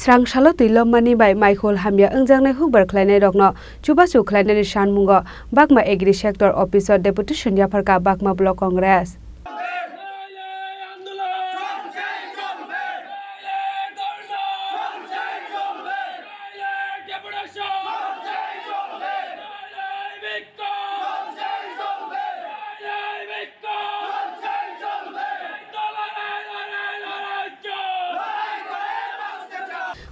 Srangsalo Tilomani by Michael Hamia Ungjang Huber Kleine Rogno, Chubasu Kleine Shanmungo, Bakma Agri Sector Officer Deputation Yaparka Bakma Block Congress.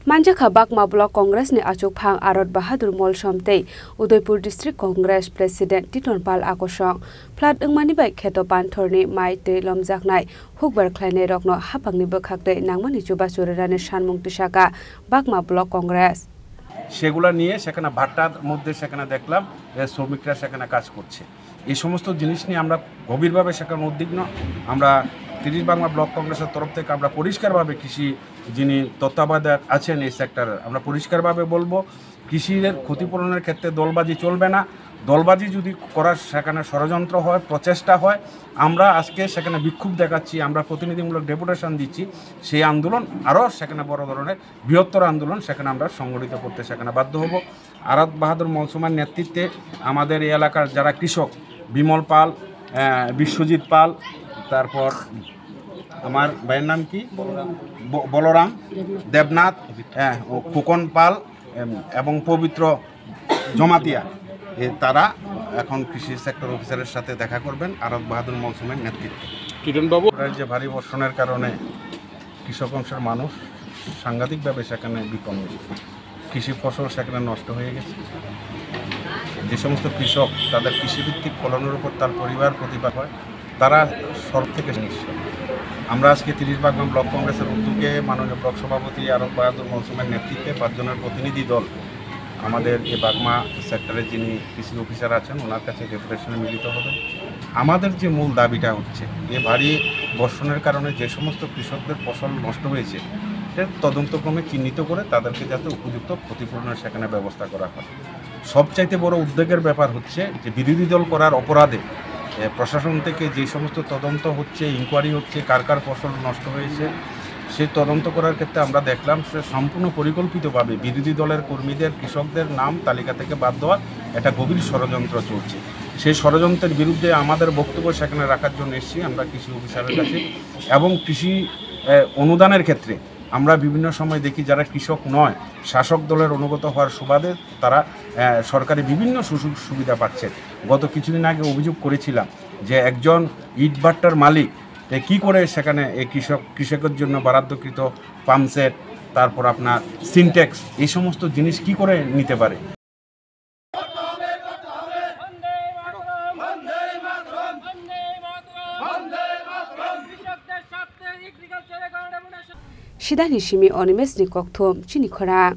Manjaka Bakma Block Congress ni Achuk Phang Arot Bahadur Mol Somtei Udaipur District Congress President Titon Pal Akosong Plat Ungmani bai Kheto Panthorni Mai Te Lomjaknai Hukbar Kleine Rokno Hapangni Bokhaktei Nangmani Chuba Churerani Shanmung Tishaka Bakma Block Congress সেগুলা নিয়ে সেখানে ভাটার মধ্যে সেখানে দেখলাম শ্রমিকরা সেখানে কাজ করছে এই সমস্ত জিনিস নিয়ে আমরা গভীরভাবে সেখানে উদ্বিগ্ন আমরা 30 বাংলা ব্লক কংগ্রেসের তরফ থেকে আমরা পরিষ্কারভাবে কৃষি যিনি তত্ত্বাবধায়ক আছেন এই সেক্টরে আমরা পরিষ্কারভাবে বলবো কৃষির ক্ষতিপূরণের ক্ষেত্রে দলবাজি চলবে না দলবাজি যদি করার সেখানে ষড়যন্ত্র হয় প্রচেষ্টা হয় আমরা আজকে সেখানে বিক্ষোভ দেখাচ্ছি আমরা প্রতিনিধিমূলক ডেপুটেশন দিচ্ছি সেই আন্দোলন আরও সেখানে বড় ধরনের বৃহত্তর আন্দোলন সেখানে আমরা সংগঠিত করতে সেখানে বাধ্য হব আরাত বাহাদুর মৌসুমার নেতৃত্বে আমাদের এই এলাকার যারা কৃষক বিমল পাল বিশ্বজিৎ পাল তারপর আমার ভাইয়ের নাম কি বলরাম দেবনাথ খোকন পাল এবং পবিত্র জমাতিয়া তারা এখন কৃষি সেক্টর অফিসারের সাথে দেখা করবেন আরাত বাহাদুর মৌসুমের নেতৃত্বে কিরণবাবু যে ভারী বর্ষণের কারণে কৃষক অংশের মানুষ সাংঘাতিকভাবে সেখানে বিপন্ন কৃষি ফসল সেখানে নষ্ট হয়ে গেছে যে সমস্ত কৃষক তাদের কৃষিভিত্তিক ফলনের উপর তার পরিবার প্রতিভা হয় তারা সব থেকে নিঃস্ব আমরা আজকে 30 বাগমা ব্লক কংগ্রেসের উদ্যোগে মাননীয় ব্লক সভাপতি আরাত বাহাদুর মৌসুমের নেতৃত্বে 5 জনের প্রতিনিধি দল আমাদের এই বাগমা সেক্টরে যিনি কৃষি অফিসার আছেন ওনার কাছে ডেপুটেশনে মিলিত হবেন আমাদের যে মূল দাবিটা হচ্ছে যে ভারী বর্ষণের কারণে যে সমস্ত কৃষকদের ফসল নষ্ট হয়েছে সেটা তদন্তক্রমে চিহ্নিত করে তাদেরকে যাতে উপযুক্ত ক্ষতিপূরণের সেখানে ব্যবস্থা করা হয় সবচাইতে বড় উদ্বেগের ব্যাপার হচ্ছে যে বিরোধী দল করার অপরাধে প্রশাসন থেকে যে সমস্ত তদন্ত হচ্ছে ইনকোয়ারি হচ্ছে কার কার ফসল নষ্ট হয়েছে সেই তদন্ত করার ক্ষেত্রে আমরা দেখলাম সে সম্পূর্ণ পরিকল্পিতভাবে বিরোধী দলের কর্মীদের কৃষকদের নাম তালিকা থেকে বাদ দেওয়া একটা গভীর ষড়যন্ত্র চলছে সেই ষড়যন্ত্রের বিরুদ্ধে আমাদের বক্তব্য সেখানে রাখার জন্য এসেছি আমরা কৃষি অফিসারের কাছে এবং কৃষি অনুদানের ক্ষেত্রে আমরা বিভিন্ন সময় দেখি যারা কৃষক নয় শাসক দলের অনুগত হওয়ার সুবাদে তারা সরকারি বিভিন্ন সুযোগ সুবিধা পাচ্ছে গত কিছুদিন আগে অভিযোগ করেছিলাম যে একজন ইটভাটার মালিক কি করে সেখানে এই কৃষকের জন্য বরাদ্দকৃত পাম্পসেট তারপর আপনার সিনটেক্স এই সমস্ত জিনিস কি করে নিতে পারে Shidani Shimi Onimes Nikok Tom Chinikhora.